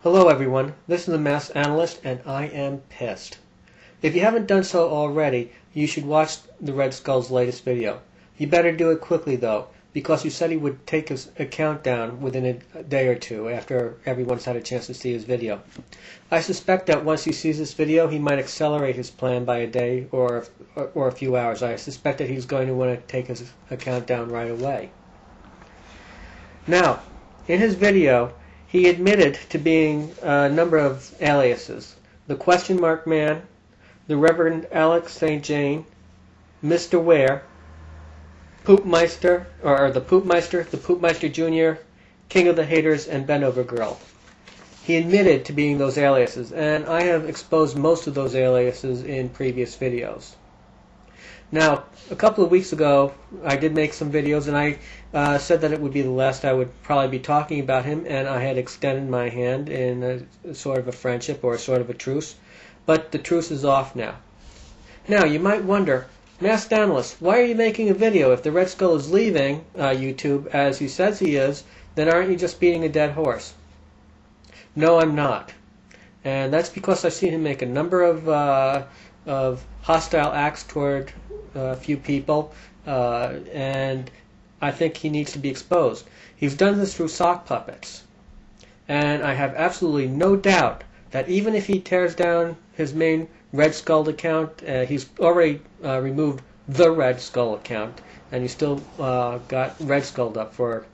Hello everyone, this is the Mass Analyst and I am pissed. If you haven't done so already, you should watch the Redskull's latest video. You better do it quickly though, because he said he would take his account down within a day or two after everyone's had a chance to see his video. I suspect that once he sees this video, he might accelerate his plan by a day or a few hours. I suspect that he's going to want to take his account down right away. Now, in his video, he admitted to being a number of aliases: the Thequestionmarkman, the ReverendAlexStJohn, MisterWeir, Poopmeister, or the Poopmeister, thepoopmiesterjunior, kingoftheHaters, and Redskulled. He admitted to being those aliases, and I have exposed most of those aliases in previous videos. Now, a couple of weeks ago, I did make some videos, and I said that it would be the last I would probably be talking about him, and I had extended my hand in a sort of a friendship or a sort of a truce, but the truce is off now. Now, you might wonder, Masked Analyst, why are you making a video? If the Redskull is leaving YouTube, as he says he is, then aren't you just beating a dead horse? No, I'm not. And that's because I've seen him make a number of hostile acts toward a few people, and I think he needs to be exposed. He's done this through sock puppets, and I have absolutely no doubt that even if he tears down his main Redskulled account, he's already removed the Redskull account, and he's still got Redskulled up for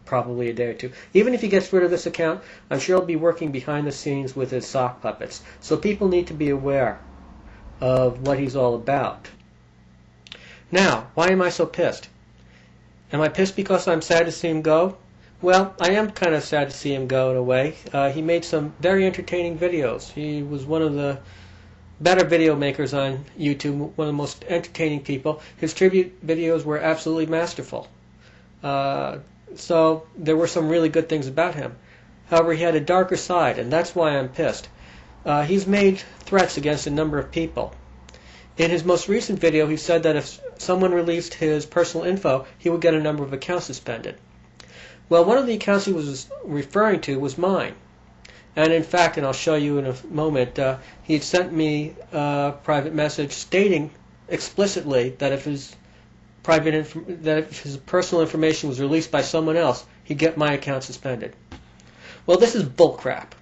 probably a day or two. Even if he gets rid of this account, I'm sure he'll be working behind the scenes with his sock puppets. So people need to be aware of what he's all about. Now, why am I so pissed? Am I pissed because I'm sad to see him go? Well, I am kind of sad to see him go in a way. He made some very entertaining videos. He was one of the better video makers on YouTube, one of the most entertaining people. His tribute videos were absolutely masterful. So there were some really good things about him. However, he had a darker side, and that's why I'm pissed. He's made threats against a number of people. In his most recent video, he said that if someone released his personal info, he would get a number of accounts suspended. Well, one of the accounts he was referring to was mine. And in fact, and I'll show you in a moment, he had sent me a private message stating explicitly that if his personal information was released by someone else, he'd get my account suspended. Well, this is bullcrap.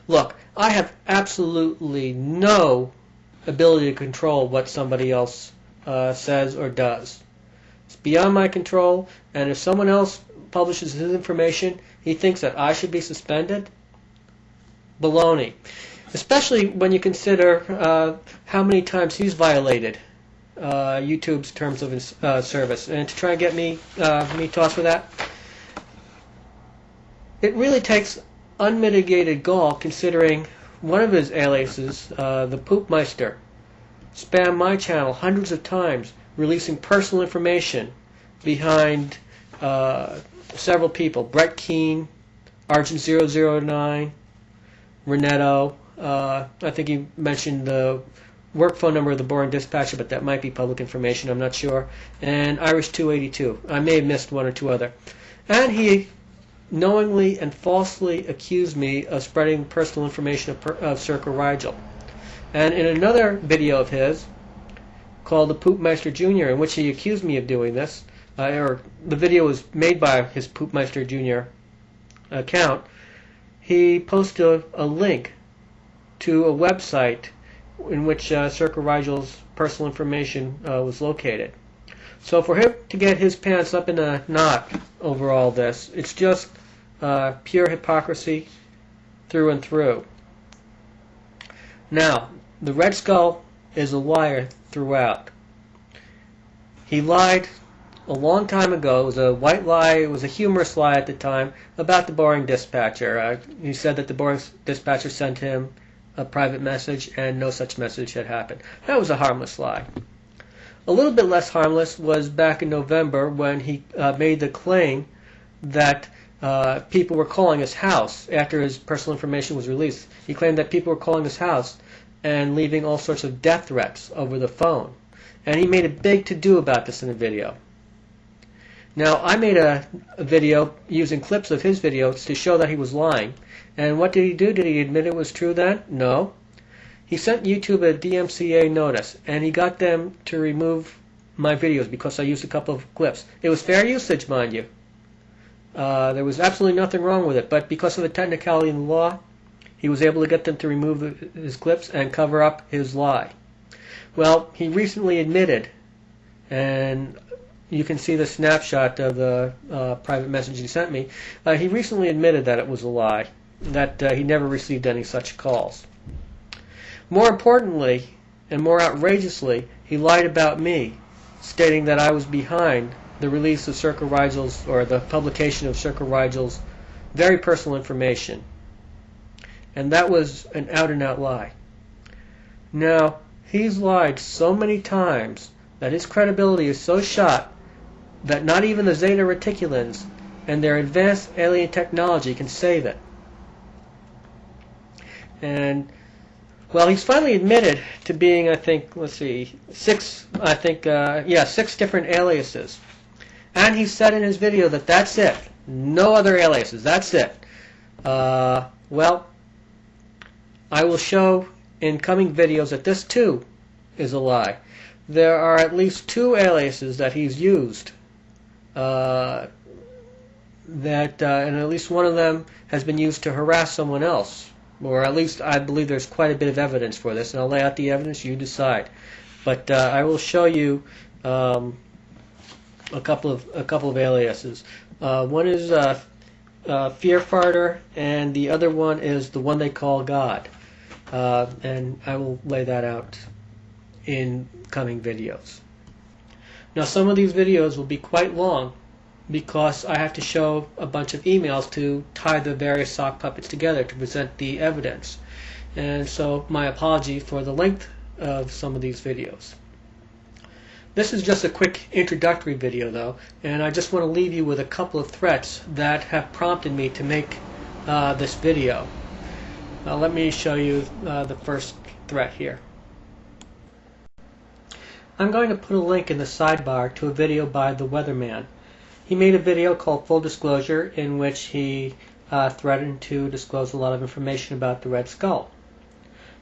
Look, I have absolutely no ability to control what somebody else says or does. It's beyond my control, and if someone else publishes his information, he thinks that I should be suspended? Baloney. Especially when you consider how many times he's violated YouTube's terms of service, and to try and get me tossed for that, it really takes unmitigated gall, considering one of his aliases, the Thepoopmeister, spammed my channel hundreds of times, releasing personal information behind several people: Brett Keane, Argent009, Renetto. I think he mentioned the work phone number of the boring dispatcher, but that might be public information, I'm not sure. And Irish282. I may have missed one or two other. And he knowingly and falsely accused me of spreading personal information of Circa Rigel. And in another video of his, called the Thepoopmiesterjunior, in which he accused me of doing this, or the video was made by his Thepoopmeisterjunior account, he posted a link to a website in which Circa Rigel's personal information was located. So for him to get his pants up in a knot over all this, it's just pure hypocrisy through and through. Now, the Redskull is a liar throughout. He lied a long time ago. It was a white lie, it was a humorous lie at the time, about the boring dispatcher. He said that the boring dispatcher sent him a private message, and no such message had happened. That was a harmless lie. A little bit less harmless was back in November when he made the claim that people were calling his house after his personal information was released. He claimed that people were calling his house and leaving all sorts of death threats over the phone. And he made a big to-do about this in a video. Now, I made a video using clips of his videos to show that he was lying. And what did he do? Did he admit it was true then? No. He sent YouTube a DMCA notice, and he got them to remove my videos because I used a couple of clips. It was fair usage, mind you. There was absolutely nothing wrong with it, but because of the technicality in the law, he was able to get them to remove his clips and cover up his lie. Well, he recently admitted, and you can see the snapshot of the private message he sent me. He recently admitted that it was a lie, that he never received any such calls. More importantly, and more outrageously, he lied about me, stating that I was behind the release of Circa Rigel's, or the publication of Circa Rigel's very personal information. And that was an out-and-out lie. Now, he's lied so many times that his credibility is so shot that not even the Zeta Reticulans and their advanced alien technology can save it. And, well, he's finally admitted to being, I think, let's see, six different aliases. And he said in his video that that's it. No other aliases. That's it. Well, I will show in coming videos that this, too, is a lie. There are at least 2 aliases that he's used. And at least one of them has been used to harass someone else. Or at least I believe there's quite a bit of evidence for this. And I'll lay out the evidence, you decide. But I will show you a couple of aliases. One is fearfarter, and the other one is the one they call God. And I will lay that out in coming videos. Now, some of these videos will be quite long because I have to show a bunch of emails to tie the various sock puppets together to present the evidence. And so my apology for the length of some of these videos. This is just a quick introductory video, though, and I just want to leave you with a couple of threats that have prompted me to make this video. Let me show you the first threat here. I'm going to put a link in the sidebar to a video by the Weatherman. He made a video called Full Disclosure in which he threatened to disclose a lot of information about the Red Skull.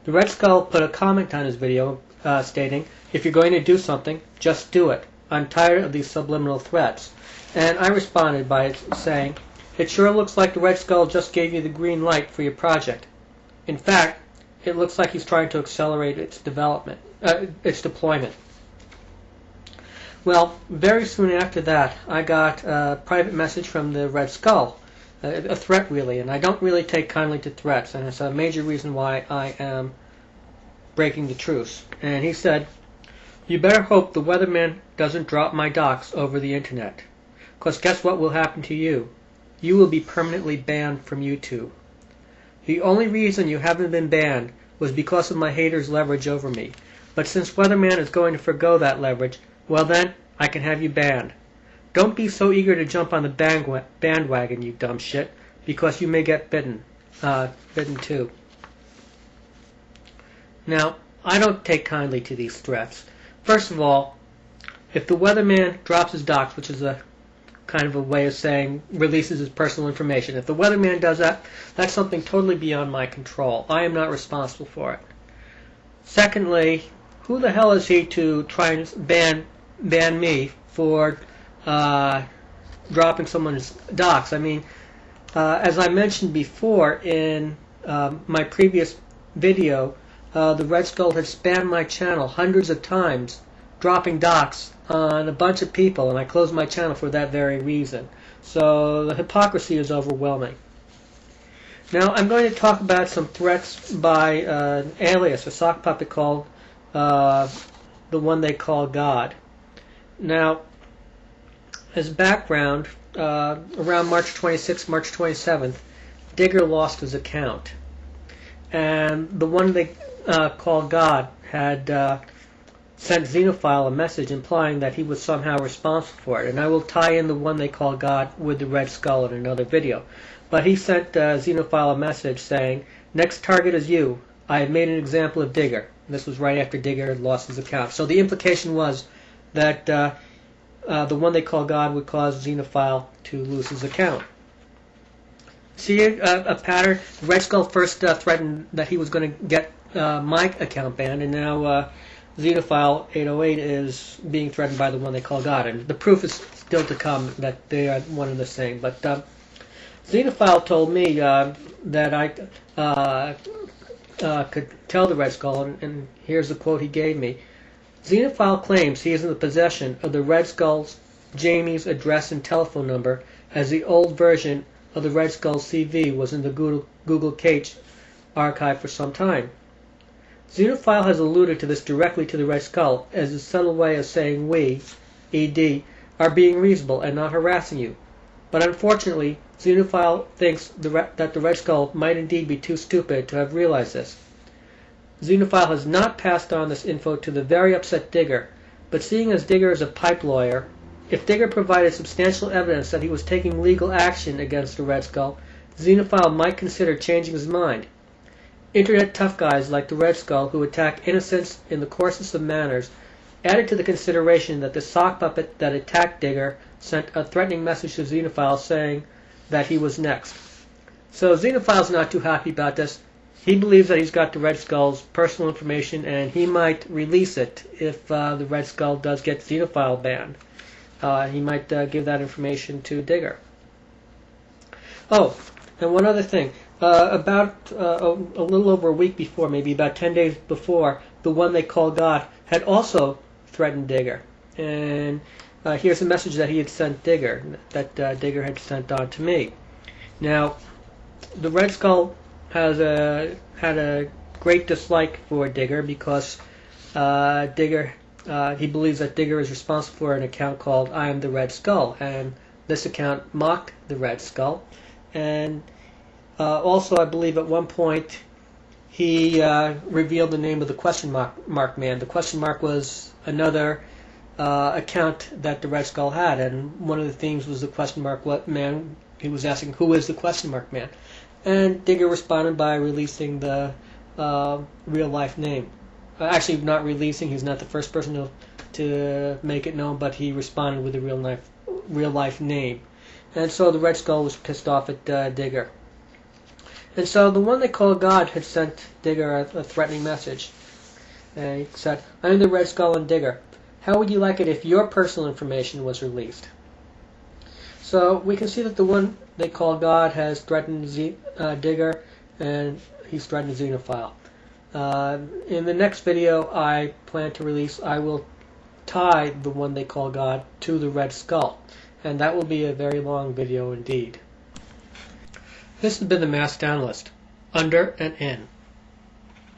The Red Skull put a comment on his video stating, "If you're going to do something, just do it. I'm tired of these subliminal threats." And I responded by saying, "It sure looks like the Red Skull just gave you the green light for your project. In fact, it looks like he's trying to accelerate its deployment." Well, very soon after that, I got a private message from the Red Skull, a threat really, and I don't really take kindly to threats, and it's a major reason why I am breaking the truce. And he said, "You better hope the Weatherman doesn't drop my docs over the internet, 'cause guess what will happen to you? You will be permanently banned from YouTube. The only reason you haven't been banned was because of my haters' leverage over me, but since Weatherman is going to forgo that leverage, well then, I can have you banned. Don't be so eager to jump on the bandwagon, you dumb shit, because you may get bitten too." Now, I don't take kindly to these threats. First of all, if the Weatherman drops his docs, which is a kind of a way of saying releases his personal information, if the Weatherman does that, that's something totally beyond my control. I am not responsible for it. Secondly, who the hell is he to try and ban me for dropping someone's docs? I mean, as I mentioned before in my previous video, the Red Skull had spammed my channel hundreds of times, dropping docs on a bunch of people, and I closed my channel for that very reason. So the hypocrisy is overwhelming. Now I'm going to talk about some threats by an alias, a sock puppet called the one they call God. Now, as background, around March 26th, March 27th, Digger lost his account. And the one they call God had sent Xenophile a message implying that he was somehow responsible for it. And I will tie in the one they call God with the Red Skull in another video. But he sent Xenophile a message saying, "Next target is you. I have made an example of Digger." And this was right after Digger had lost his account. So the implication was that the one they call God would cause Xenophile to lose his account. See a pattern? Redskulled first threatened that he was going to get my account banned, and now Xenophile 808 is being threatened by the one they call God. And the proof is still to come that they are one and the same. But Xenophile told me that I could tell the Redskull, and here's the quote he gave me. Xenophile claims he is in the possession of the Redskull's Jamie's address and telephone number, as the old version of the Redskull CV was in the Google Cache archive for some time. Xenophile has alluded to this directly to the Redskull as a subtle way of saying we, ED, are being reasonable and not harassing you. But unfortunately, Xenophile thinks that the Redskull might indeed be too stupid to have realized this. Xenophile has not passed on this info to the very upset Digger, but seeing as Digger is a pipe lawyer, if Digger provided substantial evidence that he was taking legal action against the Redskull, Xenophile might consider changing his mind. Internet tough guys like the Redskull who attack innocents in the coarsest of manners added to the consideration that the sock puppet that attacked Digger sent a threatening message to Xenophile saying that he was next. So Xenophile's not too happy about this. He believes that he's got the Redskull's personal information, and he might release it if the Redskull does get Xenophile banned. He might give that information to Digger. Oh, and one other thing. About a little over a week before, maybe about 10 days before, the one they call God had also threatened Digger. And here's a message that he had sent Digger, that Digger had sent on to me. Now, the Redskull has had a great dislike for Digger because Digger, he believes that Digger is responsible for an account called I Am the Redskull, and this account mocked the Redskull. And also, I believe at one point he revealed the name of the Thequestionmarkman. The question mark was another account that the Redskull had, and one of the themes was the question mark man. He was asking, who is the Thequestionmarkman? And Digger responded by releasing the real-life name. Actually, not releasing. He's not the first person to make it known, but he responded with the real-life name. And so the Redskull was pissed off at Digger. And so the one they call God had sent Digger a threatening message. And he said, I'm the Redskull and Digger. How would you like it if your personal information was released? So we can see that the one they call God has threatened Digger, and he's threatened Xenophile. In the next video I plan to release, I will tie the one they call God to the Redskull, and that will be a very long video indeed. This has been the Masked Analyst, under and in.